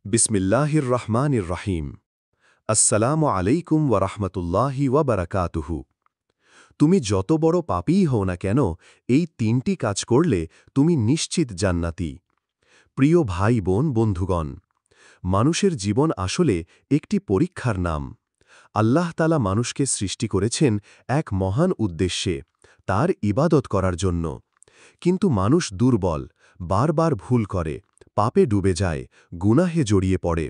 বিসমিল্লাহির রহমানির রহিম। আসসালামু আলাইকুম ওয়া রাহমাতুল্লাহি ওয়া বারাকাতুহু। তুমি যত বড় পাপীই হও না কেন, এই তিনটি কাজ করলে তুমি নিশ্চিত জান্নাতি। প্রিয় ভাই বোন বন্ধুগণ, মানুষের জীবন আসলে একটি পরীক্ষার নাম। আল্লাহ তাআলা মানুষকে সৃষ্টি করেছেন এক মহান উদ্দেশ্যে, তার ইবাদত করার জন্য। কিন্তু মানুষ দুর্বল, বারবার ভুল করে, পাপে ডুবে যায়, গুনাহে জড়িয়ে পড়ে।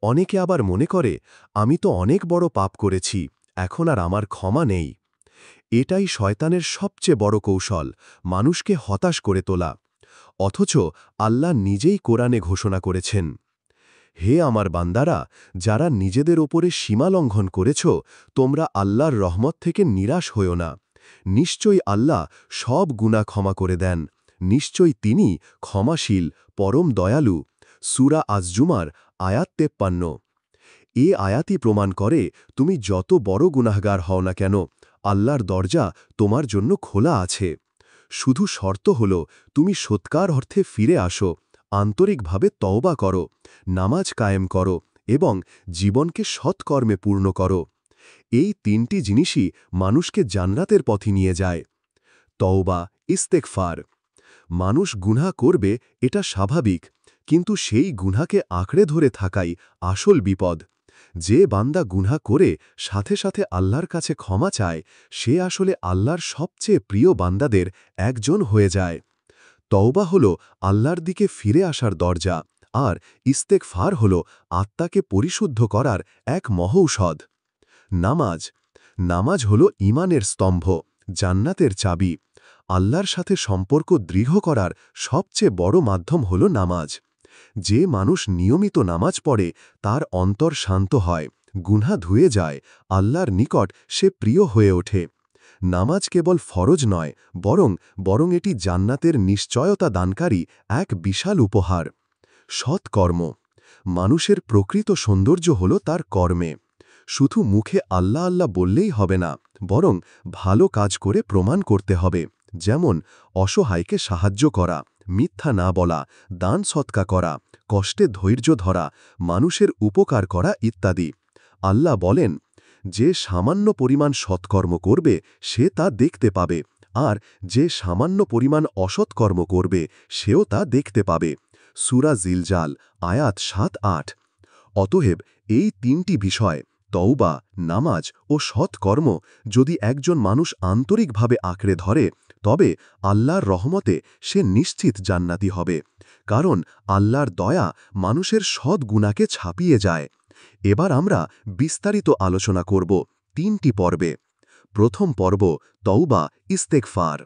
অনেকে আবার মনে করে, আমি তো অনেক বড় পাপ করেছি, এখন আর আমার ক্ষমা নেই। এটাই শয়তানের সবচেয়ে বড় কৌশল, মানুষকে হতাশ করে তোলা। অথচ আল্লাহ নিজেই কোরআনে ঘোষণা করেছেন, হে আমার বান্দারা, যারা নিজেদের ওপরে সীমা লঙ্ঘন করেছ, তোমরা আল্লাহর রহমত থেকে নিরাশ হইও না। নিশ্চয়ই আল্লাহ সব গুনাহ ক্ষমা করে দেন। নিশ্চয়ই তিনি ক্ষমাশীল, পরম দয়ালু। সূরা আজ-জুমার আয়াত 53। এ আয়াতই প্রমাণ করে, তুমি যত বড় গুনাহগার হও না কেন, আল্লাহর দরজা তোমার জন্য খোলা আছে। শুধু শর্ত হল, তুমি সৎকার অর্থে ফিরে আসো, আন্তরিকভাবে তওবা করো, নামাজ কায়েম করো এবং জীবনকে সৎকর্মে পূর্ণ করো। এই তিনটি জিনিসই মানুষকে জান্নাতের পথে নিয়ে যায়। তওবা, ইস্তেগফার। মানুষ গুনাহ করবে, এটা স্বাভাবিক, কিন্তু সেই গুনাহকে আঁকড়ে ধরে থাকাই আসল বিপদ। যে বান্দা গুনাহ করে সাথে সাথে আল্লাহর কাছে ক্ষমা চায়, সে আসলে আল্লাহর সবচেয়ে প্রিয় বান্দাদের একজন হয়ে যায়। তওবা হল আল্লাহর দিকে ফিরে আসার দরজা, আর ইস্তেগফার হল আত্মাকে পরিশুদ্ধ করার এক মহৌষধ। নামাজ। নামাজ হল ঈমানের স্তম্ভ, জান্নাতের চাবি। আল্লাহর সাথে সম্পর্ক দৃঢ় করার সবচেয়ে বড় মাধ্যম হল নামাজ। যে মানুষ নিয়মিত নামাজ পড়ে, তার অন্তর শান্ত হয়, গুনাহ ধুয়ে যায়, আল্লাহর নিকট সে প্রিয় হয়ে ওঠে। নামাজ কেবল ফরজ নয়, বরং এটি জান্নাতের নিশ্চয়তা দানকারী এক বিশাল উপহার। সৎকর্ম। মানুষের প্রকৃত সৌন্দর্য হল তার কর্মে। শুধু মুখে আল্লাহ আল্লাহ বললেই হবে না, বরং ভালো কাজ করে প্রমাণ করতে হবে। যেমন অসহায়কে সাহায্য করা, মিথ্যা না বলা, দান সৎকা করা, কষ্টে ধৈর্য ধরা, মানুষের উপকার করা ইত্যাদি। আল্লাহ বলেন, যে সামান্য পরিমাণ সৎকর্ম করবে সে তা দেখতে পাবে, আর যে সামান্য পরিমাণ অসৎকর্ম করবে সেও তা দেখতে পাবে। সূরা জিলজাল আয়াত ৭-৮। অতএব এই তিনটি বিষয়, তওবা, নামাজ ও সৎকর্ম, যদি একজন মানুষ আন্তরিকভাবে আঁকড়ে ধরে, তবে আল্লাহর রহমতে সে নিশ্চিত জান্নাতি হবে। কারণ আল্লাহর দয়া মানুষের সৎ গুনাহকে ছাপিয়ে যায়। এবার আমরা বিস্তারিত আলোচনা করব তিনটি পর্বে। প্রথম পর্ব, তওবা, ইস্তেগফার।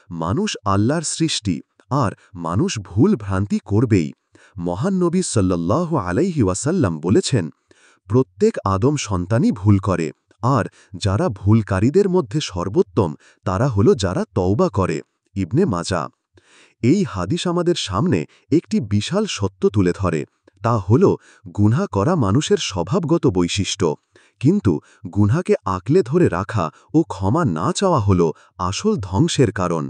মানুষ আল্লাহর সৃষ্টি, আর মানুষ ভুল ভ্রান্তি করবেই। মহান নবী সাল্লাল্লাহু আলাইহি ওয়াসাল্লাম বলেছেন, প্রত্যেক আদম সন্তানই ভুল করে, আর যারা ভুলকারীদের মধ্যে সর্বোত্তম তারা হল যারা তওবা করে। ইবনে মাজাহ। এই হাদিস আমাদের সামনে একটি বিশাল সত্য তুলে ধরে, তা হল গুনাহ করা মানুষের স্বভাবগত বৈশিষ্ট্য, কিন্তু গুনাহকে আঁকলে ধরে রাখা ও ক্ষমা না চাওয়া হল আসল ধ্বংসের কারণ।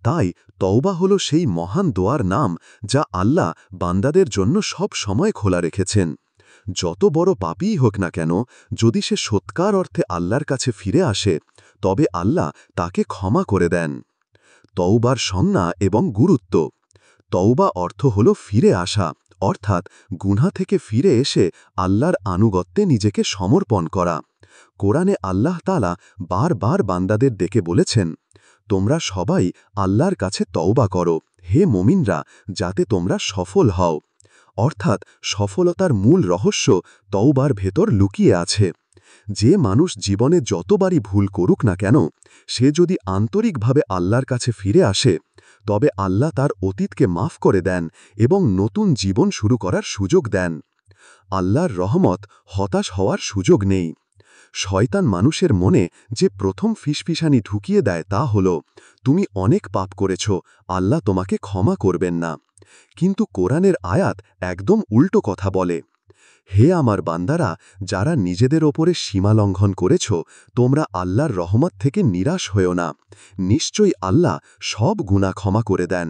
তাই তওবা হল সেই মহান দোয়ার নাম, যা আল্লাহ বান্দাদের জন্য সব সময় খোলা রেখেছেন। যত বড় পাপীই হোক না কেন, যদি সে সৎকার অর্থে আল্লাহর কাছে ফিরে আসে, তবে আল্লাহ তাকে ক্ষমা করে দেন। তওবার সংজ্ঞা এবং গুরুত্ব। তওবা অর্থ হল ফিরে আসা, অর্থাৎ গুনাহ থেকে ফিরে এসে আল্লাহর আনুগত্যে নিজেকে সমর্পণ করা। কোরআনে আল্লাহ তাআলা বারবার বান্দাদের ডেকে বলেছেন, তোমরা সবাই আল্লাহর কাছে তওবা করো, হে মুমিনরা, যাতে তোমরা সফল হও। অর্থাৎ সফলতার মূল রহস্য তওবার ভেতর লুকিয়ে আছে। যে মানুষ জীবনে যতবারই ভুল করুক না কেন, সে যদি আন্তরিকভাবে আল্লাহর কাছে ফিরে আসে, তবে আল্লাহ তার অতীতকে মাফ করে দেন এবং নতুন জীবন শুরু করার সুযোগ দেন। আল্লাহর রহমত হতাশ হওয়ার সুযোগ নেই। শয়তান মানুষের মনে যে প্রথম ফিসফিসানি ঢুকিয়ে দেয় তা হল, তুমি অনেক পাপ করেছ, আল্লাহ তোমাকে ক্ষমা করবেন না। কিন্তু কোরআনের আয়াত একদম উল্টো কথা বলে, হে আমার বান্দারা, যারা নিজেদের ওপরে সীমা লঙ্ঘন করেছ, তোমরা আল্লাহর রহমত থেকে নিরাশ হয়েও না। নিশ্চয়ই আল্লাহ সব গুনাহ ক্ষমা করে দেন।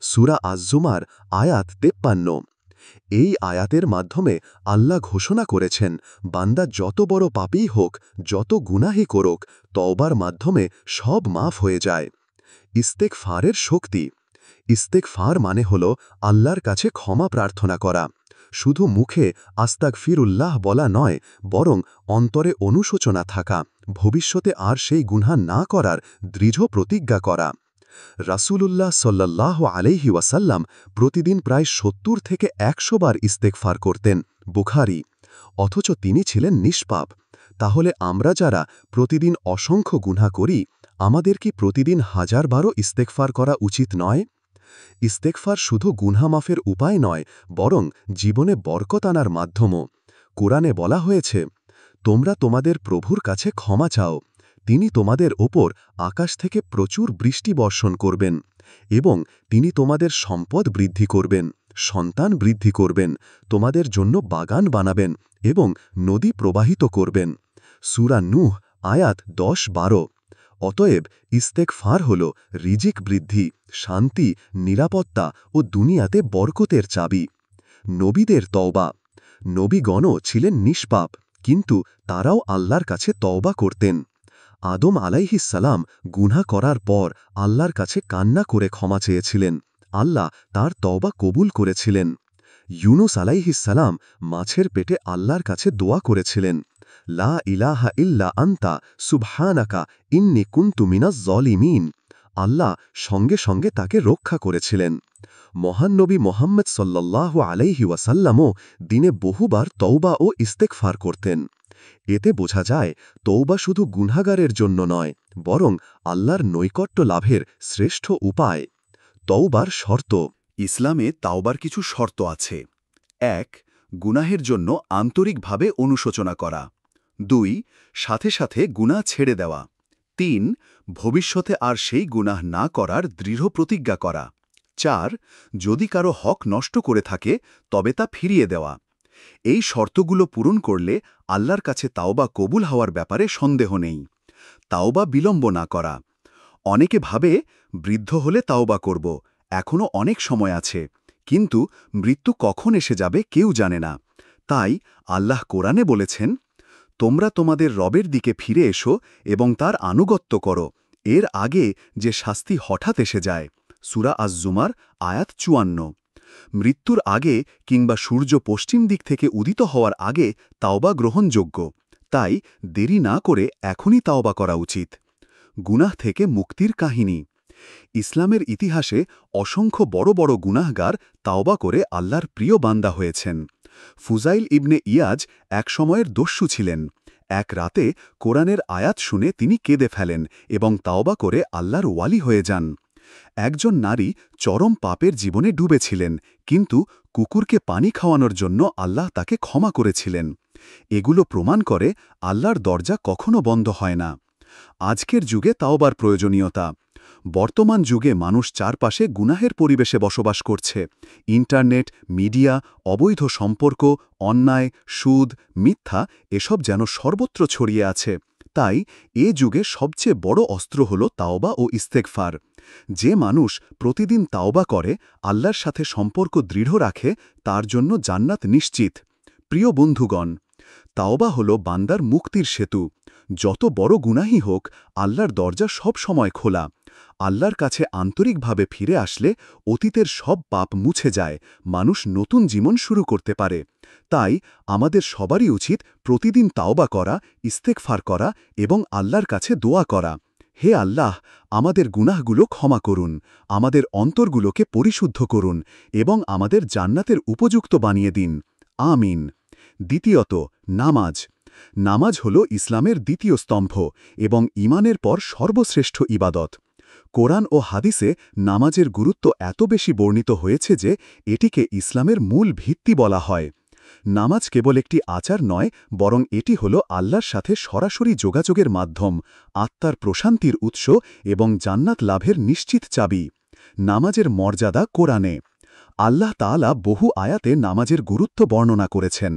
সূরা আজ-জুমার আয়াত 53। এই আয়াতের মাধ্যমে আল্লাহ ঘোষণা করেছেন, বান্দা যত বড় পাপীই হোক, যত গুনাহই করুক, তওবার মাধ্যমে সব মাফ হয়ে যায়। ইস্তেগফারের শক্তি। ইস্তেগফার মানে হল আল্লাহর কাছে ক্ষমা প্রার্থনা করা। শুধু মুখে আস্তাগফিরুল্লাহ বলা নয়, বরং অন্তরে অনুশোচনা থাকা, ভবিষ্যতে আর সেই গুনাহ না করার দৃঢ় প্রতিজ্ঞা করা। রাসূলুল্লাহ সাল্লাল্লাহু আলাইহি ওয়াসাল্লাম প্রতিদিন প্রায় ৭০ থেকে ১০০ বার ইস্তেগফার করতেন, বুখারী। অথচ তিনি ছিলেন নিষ্পাপ। তাহলে আমরা যারা প্রতিদিন অসংখ্য গুনাহ করি, আমাদের কি প্রতিদিন হাজারবারও ইস্তেগফার করা উচিত নয়? ইস্তেগফার শুধু গুনাহ মাফের উপায় নয়, বরং জীবনে বরকত আনার মাধ্যমও। কোরআনে বলা হয়েছে, তোমরা তোমাদের প্রভুর কাছে ক্ষমা চাও, তিনি তোমাদের ওপর আকাশ থেকে প্রচুর বৃষ্টি বর্ষণ করবেন এবং তিনি তোমাদের সম্পদ বৃদ্ধি করবেন, সন্তান বৃদ্ধি করবেন, তোমাদের জন্য বাগান বানাবেন এবং নদী প্রবাহিত করবেন। সূরা নূহ আয়াত ১০-১২। অতএব ইস্তেগফার হল রিজিক বৃদ্ধি, শান্তি, নিরাপত্তা ও দুনিয়াতে বরকতের চাবি। নবীদের তওবা। নবীগণও ছিলেন নিষ্পাপ, কিন্তু তারাও আল্লাহর কাছে তওবা করতেন। আদম আলাইহিস সালাম গুনাহ করার পর আল্লাহর কাছে কান্না করে ক্ষমা চেয়েছিলেন। আল্লাহ তার তওবা কবুল করেছিলেন। ইউনুস আলাইহিস সালাম মাছের পেটে আল্লাহর কাছে দোয়া করেছিলেন, লা ইলাহা ইল্লা আনতা সুবহানাকা ইন্নী কুনতু মিনাজ জলিমিন। আল্লাহ সঙ্গে সঙ্গে তাকে রক্ষা করেছিলেন। মহান নবী মুহাম্মদ সাল্লাল্লাহু আলাইহি ওয়াসাল্লামও দিনে বহুবার তওবা ও ইস্তেগফার করতেন। এতে বোঝা যায়, তওবা শুধু গুনাহগারের জন্য নয়, বরং আল্লাহর নৈকট্য লাভের শ্রেষ্ঠ উপায়। তওবার শর্ত। ইসলামে তাওবার কিছু শর্ত আছে। ১. গুনাহের জন্য আন্তরিকভাবে অনুশোচনা করা। ২. সাথে সাথে গুনাহ ছেড়ে দেওয়া। ৩. ভবিষ্যতে আর সেই গুনাহ না করার দৃঢ় প্রতিজ্ঞা করা। ৪. যদি কারো হক নষ্ট করে থাকে, তবে তা ফিরিয়ে দেওয়া। এই শর্তগুলো পূরণ করলে আল্লাহর কাছে তাওবা কবুল হওয়ার ব্যাপারে সন্দেহ নেই। তাওবা বিলম্ব না করা। অনেকে ভাবে, বৃদ্ধ হলে তাওবা করব, এখনও অনেক সময় আছে, কিন্তু মৃত্যু কখন এসে যাবে কেউ জানে না। তাই আল্লাহ কোরআনে বলেছেন, তোমরা তোমাদের রবের দিকে ফিরে এসো এবং তার আনুগত্য করো, এর আগে যে শাস্তি হঠাৎ এসে যায়। সূরা আজ-জুমার আয়াত ৫৪। মৃত্যুর আগে কিংবা সূর্য পশ্চিম দিক থেকে উদিত হওয়ার আগে তাওবা গ্রহণযোগ্য। তাই দেরি না করে এখনই তাওবা করা উচিত। গুনাহ থেকে মুক্তির কাহিনী। ইসলামের ইতিহাসে অসংখ্য বড় বড় গুনাহগার তাওবা করে আল্লাহর প্রিয় বান্দা হয়েছেন। ফুজাইল ইবনে ইয়াজ এক সময়ের দস্যু ছিলেন। এক রাতে কোরআনের আয়াত শুনে তিনি কেঁদে ফেলেন এবং তাওবা করে আল্লাহর ওয়ালি হয়ে যান। একজন নারী চরম পাপের জীবনে ডুবেছিলেন, কিন্তু কুকুরকে পানি খাওয়ানোর জন্য আল্লাহ তাকে ক্ষমা করেছিলেন। এগুলো প্রমাণ করে আল্লাহর দরজা কখনো বন্ধ হয় না। আজকের যুগে তাওবার প্রয়োজনীয়তা। বর্তমান যুগে মানুষ চারপাশে গুনাহের পরিবেশে বসবাস করছে। ইন্টারনেট, মিডিয়া, অবৈধ সম্পর্ক, অন্যায়, সুদ, মিথ্যা এসব যেন সর্বত্র ছড়িয়ে আছে। তাই এ যুগে সবচেয়ে বড় অস্ত্র হল তাওবা ও ইস্তেগফার। যে মানুষ প্রতিদিন তাওবা করে, আল্লাহর সাথে সম্পর্ক দৃঢ় রাখে, তার জন্য জান্নাত নিশ্চিত। প্রিয় বন্ধুগণ, তাওবা হল বান্দার মুক্তির সেতু। যত বড় গুনাহই হোক, আল্লাহর দরজা সব সময় খোলা। আল্লাহর কাছে আন্তরিকভাবে ফিরে আসলে অতীতের সব পাপ মুছে যায়, মানুষ নতুন জীবন শুরু করতে পারে। তাই আমাদের সবারই উচিত প্রতিদিন তাওবা করা, ইস্তেগফার করা এবং আল্লাহর কাছে দোয়া করা। হে আল্লাহ, আমাদের গুনাহগুলো ক্ষমা করুন, আমাদের অন্তরগুলোকে পরিশুদ্ধ করুন এবং আমাদের জান্নাতের উপযুক্ত বানিয়ে দিন। আমিন। দ্বিতীয়ত, নামাজ। নামাজ হল ইসলামের দ্বিতীয় স্তম্ভ এবং ঈমানের পর সর্বশ্রেষ্ঠ ইবাদত। কোরআন ও হাদিসে নামাজের গুরুত্ব এত বেশি বর্ণিত হয়েছে যে এটিকে ইসলামের মূল ভিত্তি বলা হয়। নামাজ কেবল একটি আচার নয়, বরং এটি হল আল্লাহর সাথে সরাসরি যোগাযোগের মাধ্যম, আত্মার প্রশান্তির উৎস এবং জান্নাত লাভের নিশ্চিত চাবি। নামাজের মর্যাদা কোরআনে। আল্লাহ তাআলা বহু আয়াতে নামাজের গুরুত্ব বর্ণনা করেছেন।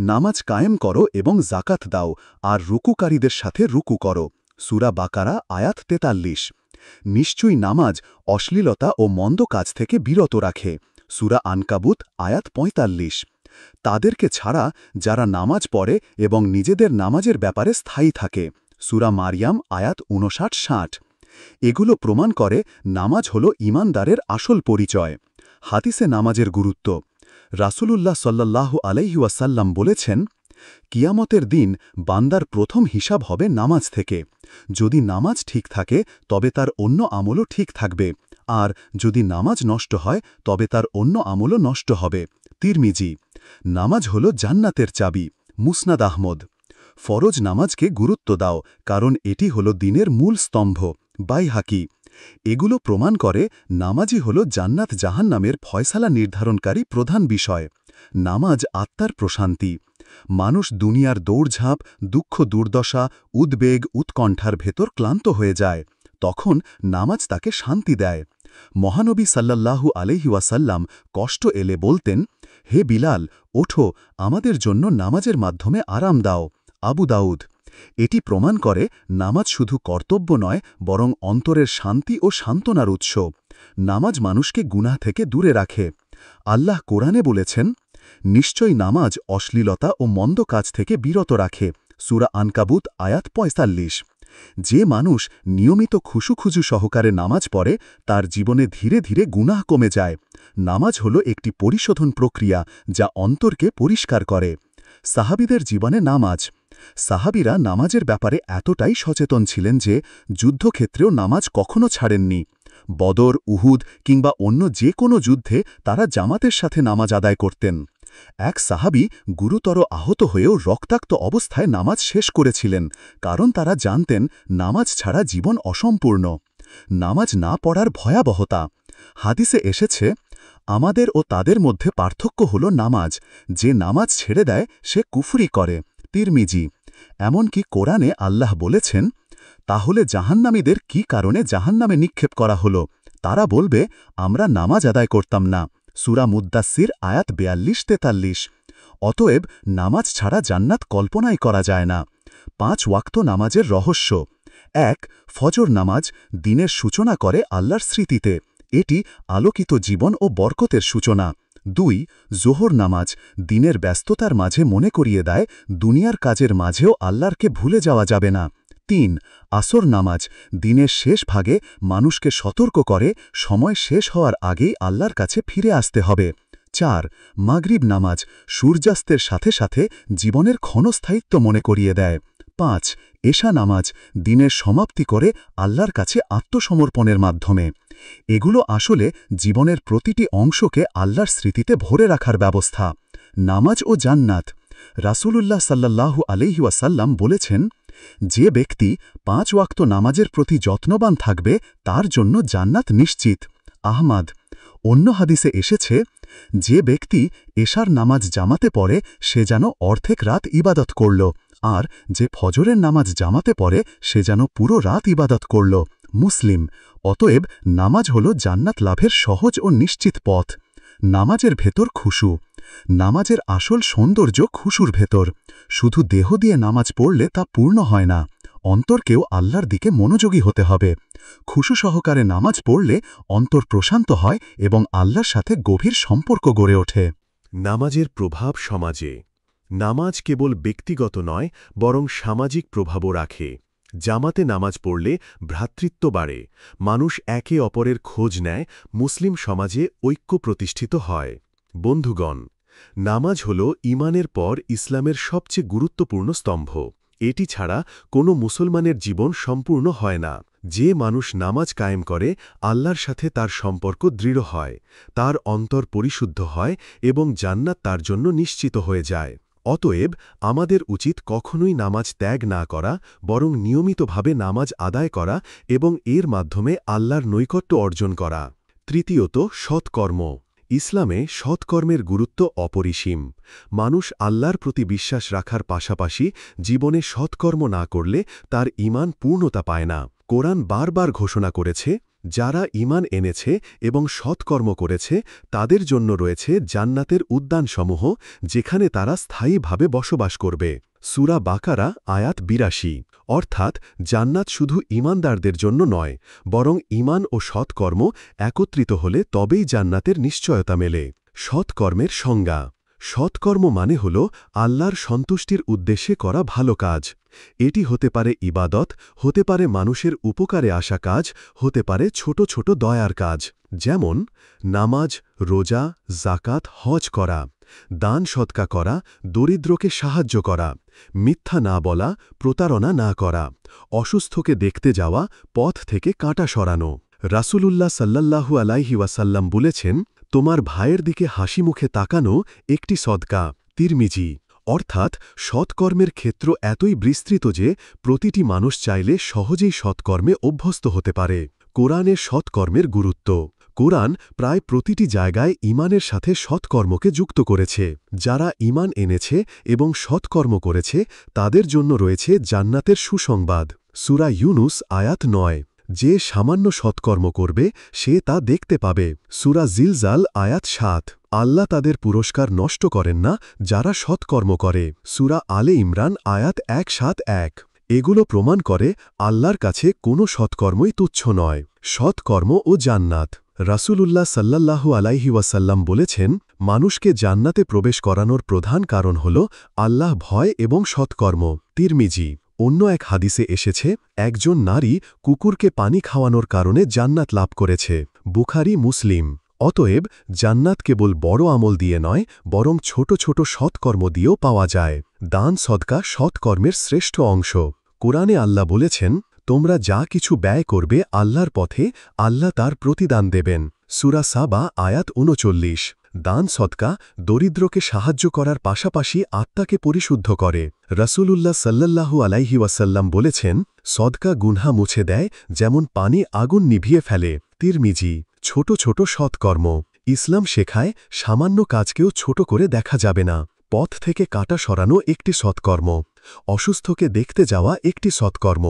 নামাজ কায়েম করো এবং জাকাত দাও, আর রুকুকারীদের সাথে রুকু করো। সূরা বাকারা আয়াত ৪৩। নিশ্চয়ই নামাজ অশ্লীলতা ও মন্দ কাজ থেকে বিরত রাখে। সূরা আনকাবুত আয়াত ৪৫। তাদেরকে ছাড়া যারা নামাজ পড়ে এবং নিজেদের নামাজের ব্যাপারে স্থায়ী থাকে, সূরা মারিয়াম আয়াত ৫৯-৬০। এগুলো প্রমাণ করে নামাজ হল ঈমানদারের আসল পরিচয়। হাদিসে নামাজের গুরুত্ব। রাসূলুল্লাহ সাল্লাল্লাহু আলাইহি ওয়াসাল্লাম বলেছেন, কিয়ামতের দিন বান্দার প্রথম হিসাব হবে নামাজ থেকে। যদি নামাজ ঠিক থাকে তবে তার অন্য আমলও ঠিক থাকবে, আর যদি নামাজ নষ্ট হয় তবে তার অন্য আমলও নষ্ট হবে। তিরমিজি। নামাজ হল জান্নাতের চাবি। মুসনাদ আহমদ। ফরজ নামাজকে গুরুত্ব দাও, কারণ এটি হল দিনের মূল স্তম্ভ। বাইহাকি। এগুলো প্রমাণ করে নামাজই হল জান্নাত জাহান্নামের ফয়সালা নির্ধারণকারী প্রধান বিষয়। নামাজ আত্মার প্রশান্তি। মানুষ দুনিয়ার দৌড়ঝাঁপ, দুঃখ দুর্দশা, উদ্বেগ উৎকণ্ঠার ভেতর ক্লান্ত হয়ে যায়, তখন নামাজ তাকে শান্তি দেয়। মহানবী সাল্লাল্লাহু আলাইহি ওয়াসাল্লাম কষ্ট এলে বলতেন, হে বিলাল, ওঠো, আমাদের জন্য নামাজের মাধ্যমে আরাম দাও। আবু দাউদ। এটি প্রমাণ করে নামাজ শুধু কর্তব্য নয়, বরং অন্তরের শান্তি ও সান্ত্বনার উৎস। নামাজ মানুষকে গুনাহ থেকে দূরে রাখে। আল্লাহ কোরআনে বলেছেন, নিশ্চয়ই নামাজ অশ্লীলতা ও মন্দ কাজ থেকে বিরত রাখে। সূরা আনকাবুত আয়াত ৪৫। যে মানুষ নিয়মিত খুশুখুজু সহকারে নামাজ পড়ে তার জীবনে ধীরে ধীরে গুনাহ কমে যায়। নামাজ হল একটি পরিশোধন প্রক্রিয়া যা অন্তরকে পরিষ্কার করে। সাহাবীদের জীবনে নামাজ। সাহাবীরা নামাজের ব্যাপারে এতটাই সচেতন ছিলেন যে যুদ্ধক্ষেত্রেও নামাজ কখনো ছাড়েননি। বদর, উহুদ কিংবা অন্য যে কোনো যুদ্ধে তারা জামাতের সাথে নামাজ আদায় করতেন। এক সাহাবী গুরুতর আহত হয়েও রক্তাক্ত অবস্থায় নামাজ শেষ করেছিলেন, কারণ তারা জানতেন নামাজ ছাড়া জীবন অসম্পূর্ণ। নামাজ না পড়ার ভয়াবহতা। হাদিসে এসেছে, আমাদের ও তাদের মধ্যে পার্থক্য হল নামাজ। যে নামাজ ছেড়ে দেয় সে কুফরি করে। তিরমিজি। এমনকি কোরআনে আল্লাহ বলেছেন, তাহলে জাহান্নামীদের কি কারণে জাহান্নামে নিক্ষেপ করা হল? তারা বলবে, আমরা নামাজ আদায় করতাম না। সূরা মুদ্দাসসির আয়াত ৪২-৪৩। অতএব নামাজ ছাড়া জান্নাত কল্পনাই করা যায় না। ৫ ওয়াক্ত নামাজের রহস্য। ১. ফজর নামাজ দিনের সূচনা করে আল্লাহর স্মৃতিতে। এটি আলোকিত জীবন ও বরকতের সূচনা। ২. জোহর নামাজ দিনের ব্যস্ততার মাঝে মনে করিয়ে দেয় দুনিয়ার কাজের মাঝেও আল্লাহকে ভুলে যাওয়া যাবে না। ৩. আসর নামাজ দিনের শেষ ভাগে মানুষকে সতর্ক করে সময় শেষ হওয়ার আগেই আল্লাহর কাছে ফিরে আসতে হবে। ৪. মাগরিব নামাজ সূর্যাস্তের সাথে সাথে জীবনের ক্ষণস্থায়িত্ব মনে করিয়ে দেয়। ৫. এশা নামাজ দিনের সমাপ্তি করে আল্লাহর কাছে আত্মসমর্পণের মাধ্যমে। এগুলো আসলে জীবনের প্রতিটি অংশকে আল্লাহর স্মৃতিতে ভরে রাখার ব্যবস্থা। নামাজ ও জান্নাত। রাসূলুল্লাহ সাল্লাল্লাহু আলাইহি ওয়াসাল্লাম বলেছেন, যে ব্যক্তি ৫ ওয়াক্ত নামাজের প্রতি যত্নবান থাকবে তার জন্য জান্নাত নিশ্চিত। আহমাদ। অন্য হাদিসে এসেছে, যে ব্যক্তি এশার নামাজ জামাতে পড়ে সে যেন অর্ধেক রাত ইবাদত করল, আর যে ফজরের নামাজ জামাতে পড়ে সে যেন পুরো রাত ইবাদত করল। মুসলিম। অতএব নামাজ হল জান্নাত লাভের সহজ ও নিশ্চিত পথ। নামাজের ভেতর খুশু। নামাজের আসল সৌন্দর্য খুশুর ভেতর। শুধু দেহ দিয়ে নামাজ পড়লে তা পূর্ণ হয় না, অন্তরকেও আল্লাহর দিকে মনোযোগী হতে হবে। খুশু সহকারে নামাজ পড়লে অন্তর প্রশান্ত হয় এবং আল্লাহর সাথে গভীর সম্পর্ক গড়ে ওঠে। নামাজের প্রভাব সমাজে। নামাজ কেবল ব্যক্তিগত নয়, বরং সামাজিক প্রভাবও রাখে। জামাতে নামাজ পড়লে ভ্রাতৃত্ব বাড়ে, মানুষ একে অপরের খোঁজ নেয়, মুসলিম সমাজে ঐক্য প্রতিষ্ঠিত হয়। বন্ধুগণ, নামাজ হল ঈমানের পর ইসলামের সবচেয়ে গুরুত্বপূর্ণ স্তম্ভ। এটি ছাড়া কোনো মুসলমানের জীবন সম্পূর্ণ হয় না। যে মানুষ নামাজ কায়েম করে আল্লাহর সাথে তার সম্পর্ক দৃঢ় হয়, তার অন্তর পরিশুদ্ধ হয় এবং জান্নাত তার জন্য নিশ্চিত হয়ে যায়। অতএব আমাদের উচিত কখনোই নামাজ ত্যাগ না করা, বরং নিয়মিতভাবে নামাজ আদায় করা এবং এর মাধ্যমে আল্লাহর নৈকট্য অর্জন করা। তৃতীয়ত, সৎকর্ম। ইসলামে সৎকর্মের গুরুত্ব অপরিসীম। মানুষ আল্লাহর প্রতি বিশ্বাস রাখার পাশাপাশি জীবনে সৎকর্ম না করলে তার ঈমান পূর্ণতা পায় না। কোরআন বারবার ঘোষণা করেছে, যারা ঈমান এনেছে এবং সৎকর্ম করেছে তাদের জন্য রয়েছে জান্নাতের উদ্যানসমূহ, যেখানে তারা স্থায়ীভাবে বসবাস করবে। সূরা বাকারা আয়াত ৮২ অর্থাৎ জান্নাত শুধু ঈমানদারদের জন্য নয়, বরং ঈমান ও সৎকর্ম একত্রিত হলে তবেই জান্নাতের নিশ্চয়তা মেলে। সৎকর্মের সংজ্ঞা: সৎকর্ম মানে হল আল্লাহর সন্তুষ্টির উদ্দেশ্যে করা ভালো কাজ। এটি হতে পারে ইবাদত, হতে পারে মানুষের উপকারে আসা কাজ, হতে পারে ছোট ছোট দয়ার কাজ, যেমন নামাজ, রোজা, জাকাত, হজ করা, দান সৎকা করা, দরিদ্রকে সাহায্য করা, মিথ্যা না বলা, প্রতারণা না করা, অসুস্থকে দেখতে যাওয়া, পথ থেকে কাঁটা সরানো। রাসূলুল্লাহ সাল্লাল্লাহু আলাইহি ওয়াসাল্লাম বলেছেন, তোমার ভাইয়ের দিকে হাসিমুখে তাকানো একটি সদকা। তিরমিজি। অর্থাৎ সৎকর্মের ক্ষেত্র এতই বিস্তৃত যে প্রতিটি মানুষ চাইলে সহজেই সৎকর্মে অভ্যস্ত হতে পারে। কোরআনে সৎকর্মের গুরুত্ব: কোরআন প্রায় প্রতিটি জায়গায় ঈমানের সাথে সৎকর্মকে যুক্ত করেছে। যারা ঈমান এনেছে এবং সৎকর্ম করেছে তাদের জন্য রয়েছে জান্নাতের সুসংবাদ। সূরা ইউনুস আয়াত ৯। যে সামান্য সৎকর্ম করবে সে তা দেখতে পাবে। সূরা জিলজাল আয়াত ৭। আল্লাহ তাদের পুরস্কার নষ্ট করেন না যারা সৎকর্ম করে। সূরা আলে ইমরান আয়াত ১৭১। এগুলো প্রমাণ করে আল্লাহর কাছে কোনো সৎকর্মই তুচ্ছ নয়। সৎকর্ম ও জান্নাত: রাসূলুল্লাহ সাল্লাল্লাহু আলাইহি ওয়াসাল্লাম বলেছেন, মানুষকে জান্নাতে প্রবেশ করানোর প্রধান কারণ হল আল্লাহ ভয় এবং সৎকর্ম। তিরমিজি। অন্য এক হাদিসে এসেছে, একজন নারী কুকুরকে পানি খাওয়ানোর কারণে জান্নাত লাভ করেছে। বুখারী, মুসলিম। অতএব জান্নাত কেবল বড় আমল দিয়ে নয়, বরং ছোট ছোট সৎকর্ম দিয়েও পাওয়া যায়। দান সদকা সৎকর্মের শ্রেষ্ঠ অংশ। কোরআনে আল্লাহ বলেছেন, তোমরা যা কিছু ব্যয় করবে আল্লাহর পথে, আল্লাহ তার প্রতিদান দেবেন। সূরা সাবা আয়াত ৩৯। দান সদকা দরিদ্রকে সাহায্য করার পাশাপাশি আত্মাকে পরিশুদ্ধ করে। রাসূলুল্লাহ সাল্লাল্লাহু আলাইহি ওয়াসাল্লাম বলেছেন, সদকা গুনহা মুছে দেয় যেমন পানি আগুন নিভিয়ে ফেলে। তিরমিজি। ছোট ছোট সৎকর্ম: ইসলাম শেখায় সামান্য কাজকেও ছোট করে দেখা যাবে না। পথ থেকে কাঁটা সরানো একটি সৎকর্ম, অসুস্থকে দেখতে যাওয়া একটি সৎকর্ম,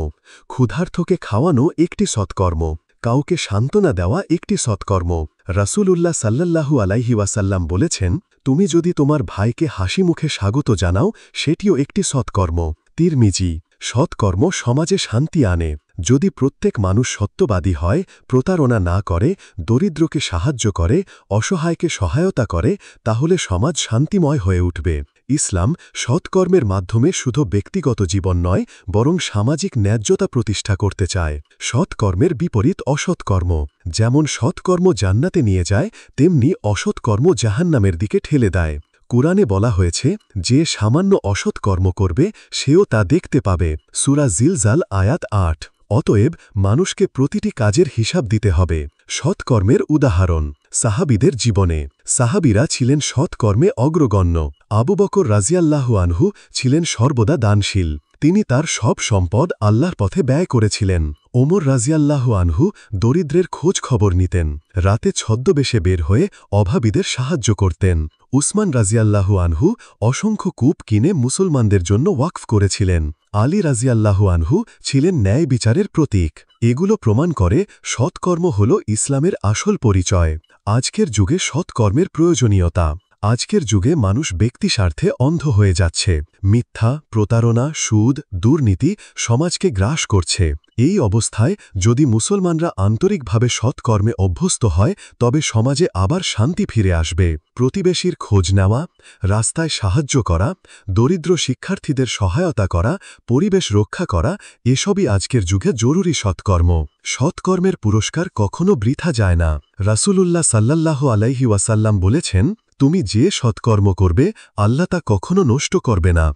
ক্ষুধার্তকে খাওয়ানো একটি সৎকর্ম, কাউকে সান্ত্বনা দেওয়া একটি সৎকর্ম। রাসূলুল্লাহ সাল্লাল্লাহু আলাইহি ওয়াসাল্লাম বলেছেন, তুমি যদি তোমার ভাইকে হাসিমুখে স্বাগত জানাও সেটিও একটি সৎকর্ম। তিরমিজি। সৎকর্ম সমাজে শান্তি আনে। যদি প্রত্যেক মানুষ সত্যবাদী হয়, প্রতারণা না করে, দরিদ্রকে সাহায্য করে, অসহায়কে সহায়তা করে, তাহলে সমাজ শান্তিময় হয়ে উঠবে। ইসলাম সৎকর্মের মাধ্যমে শুধু ব্যক্তিগত জীবন নয়, বরং সামাজিক ন্যায্যতা প্রতিষ্ঠা করতে চায়। সৎকর্মের বিপরীত অসৎকর্ম: যেমন সৎকর্ম জান্নাতে নিয়ে যায়, তেমনি অসৎকর্ম জাহান্নামের দিকে ঠেলে দেয়। কুরআনে বলা হয়েছে, যে সামান্য অসৎকর্ম করবে সেও তা দেখতে পাবে। সূরা জিলজাল আয়াত ৮। অতএব মানুষকে প্রতিটি কাজের হিসাব দিতে হবে। সৎকর্মের উদাহরণ: সাহাবীদের জীবনে সাহাবীরা ছিলেন সৎকর্মে অগ্রগণ্য। আবু বকর রাজিয়াল্লাহু আনহু ছিলেন সর্বদা দানশীল। তিনি তার সব সম্পদ আল্লাহর পথে ব্যয় করেছিলেন। ওমর রাজিয়াল্লাহু আনহু দরিদ্রের খোঁজ খবর নিতেন। রাতে ছদ্মবেশে বের হয়ে অভাবীদের সাহায্য করতেন। উসমান রাজিয়াল্লাহু আনহু অসংখ্য কূপ কিনে মুসলমানদের জন্য ওয়াকফ করেছিলেন। আলী রাজিয়াল্লাহু আনহু ছিলেন ন্যায় বিচারের প্রতীক। এগুলো প্রমাণ করে সৎকর্ম হল ইসলামের আসল পরিচয়। আজকের যুগে সৎকর্মের প্রয়োজনীয়তা: আজকের যুগে মানুষ ব্যক্তিস্বার্থে অন্ধ হয়ে যাচ্ছে। মিথ্যা, প্রতারণা, সুদ, দুর্নীতি সমাজকে গ্রাস করছে। এই অবস্থায় যদি মুসলমানরা আন্তরিকভাবে সৎকর্মে অভ্যস্ত হয়, তবে সমাজে আবার শান্তি ফিরে আসবে। প্রতিবেশীর খোঁজ নেওয়া, রাস্তায় সাহায্য করা, দরিদ্র শিক্ষার্থীদের সহায়তা করা, পরিবেশ রক্ষা করা, এসবই আজকের যুগে জরুরি সৎকর্ম। সৎকর্মের পুরস্কার কখনো বৃথা যায় না। রাসূলুল্লাহ সাল্লাল্লাহু আলাইহি ওয়াসাল্লাম বলেছেন, তুমি যে সৎকর্ম করবে আল্লাহ তা কখনো নষ্ট করবে না।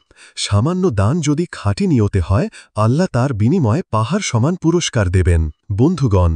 সামান্য দান যদি খাঁটি নিয়তে হয়, আল্লাহ তার বিনিময়ে পাহাড় সমান পুরস্কার দেবেন। বন্ধুগণ,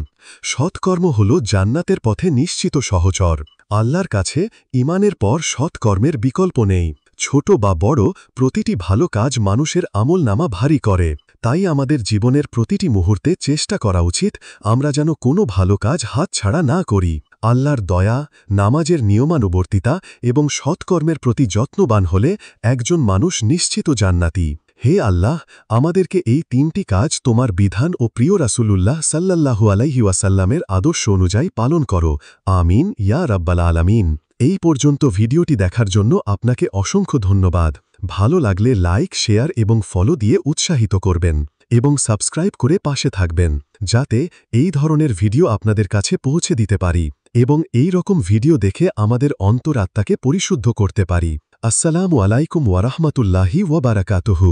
সৎকর্ম হল জান্নাতের পথে নিশ্চিত সহচর। আল্লাহর কাছে ঈমানের পর সৎকর্মের বিকল্প নেই। ছোট বা বড়, প্রতিটি ভালো কাজ মানুষের আমলনামা ভারী করে। তাই আমাদের জীবনের প্রতিটি মুহূর্তে চেষ্টা করা উচিত আমরা যেন কোনো ভালো কাজ হাতছাড়া না করি। আল্লাহর দয়া, নামাজের নিয়মানুবর্তিতা এবং সৎকর্মের প্রতি যত্নবান হলে একজন মানুষ নিশ্চিত জান্নাতি। হে আল্লাহ, আমাদেরকে এই তিনটি কাজ তোমার বিধান ও প্রিয় রাসূলুল্লাহ সাল্লাল্লাহু আলাইহি ওয়াসাল্লামের আদর্শ অনুযায়ী পালন করো। আমিন ইয়া রাব্বাল আলামিন। এই পর্যন্ত ভিডিওটি দেখার জন্য আপনাকে অসংখ্য ধন্যবাদ। ভালো লাগলে লাইক, শেয়ার এবং ফলো দিয়ে উৎসাহিত করবেন এবং সাবস্ক্রাইব করে পাশে থাকবেন, যাতে এই ধরনের ভিডিও আপনাদের কাছে পৌঁছে দিতে পারি এবং এই রকম ভিডিও দেখে আমাদের অন্তরাত্মাকে পরিশুদ্ধ করতে পারি। আসসালামু আলাইকুম ওয়া রাহমাতুল্লাহি ওয়া বারাকাতুহু।